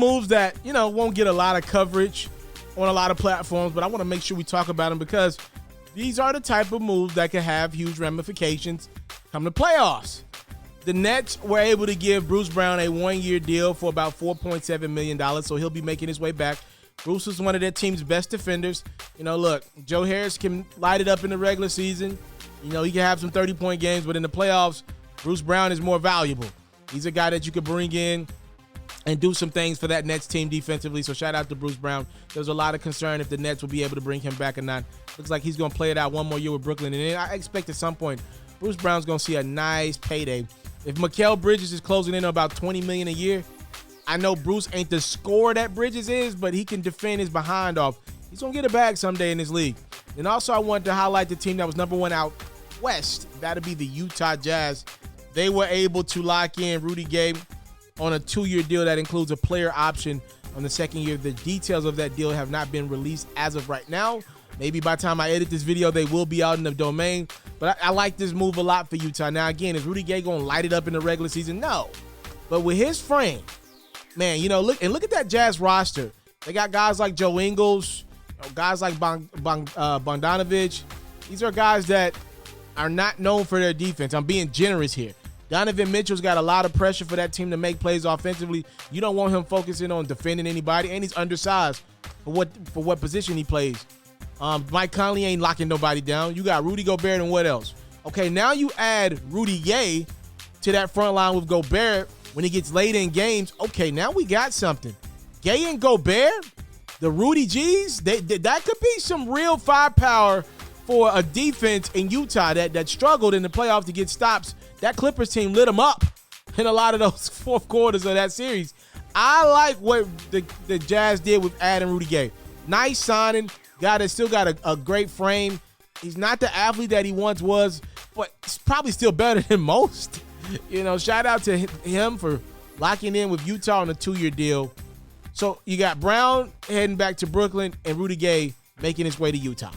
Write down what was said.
moves that, won't get a lot of coverage on a lot of platforms, but I want to make sure we talk about them because these are the type of moves that can have huge ramifications come the playoffs. The Nets were able to give Bruce Brown a one-year deal for about $4.7 million, so he'll be making his way back. Bruce is one of their team's best defenders. Look, Joe Harris can light it up in the regular season. He can have some 30-point games, but in the playoffs, Bruce Brown is more valuable. He's a guy that you could bring in and do some things for that Nets team defensively, so shout out to Bruce Brown. There's a lot of concern if the Nets will be able to bring him back or not. Looks like he's going to play it out one more year with Brooklyn, and then I expect at some point Bruce Brown's going to see a nice payday. If Mikal Bridges is closing in on about $20 million a year, I know Bruce ain't the scorer that Bridges is, but he can defend his behind off. He's going to get a bag someday in this league. And also I wanted to highlight the team that was number one out west. That'll be the Utah Jazz. They were able to lock in Rudy Gay on a 2-year deal that includes a player option on the second year. The details of that deal have not been released as of right now. Maybe by the time I edit this video, they will be out in the domain. But I like this move a lot for Utah. Now, again, is Rudy Gay going to light it up in the regular season? No. But with his frame, man, look at that Jazz roster. They got guys like Joe Ingles, guys like Bogdanovich. These are guys that are not known for their defense. I'm being generous here. Donovan Mitchell's got a lot of pressure for that team to make plays offensively. You don't want him focusing on defending anybody, and he's undersized for what position he plays. Mike Conley ain't locking nobody down. You got Rudy Gobert and what else? Okay, now you add Rudy Gay to that front line with Gobert when he gets late in games. Okay, now we got something. Gay and Gobert, the Rudy G's, that could be some real firepower for a defense in Utah that struggled in the playoffs to get stops. That Clippers team lit them up in a lot of those fourth quarters of that series. I like what the Jazz did with adding Rudy Gay. Nice signing. Guy that still got a great frame. He's not the athlete that he once was, but he's probably still better than most. Shout out to him for locking in with Utah on a 2-year deal. So you got Brown heading back to Brooklyn and Rudy Gay making his way to Utah.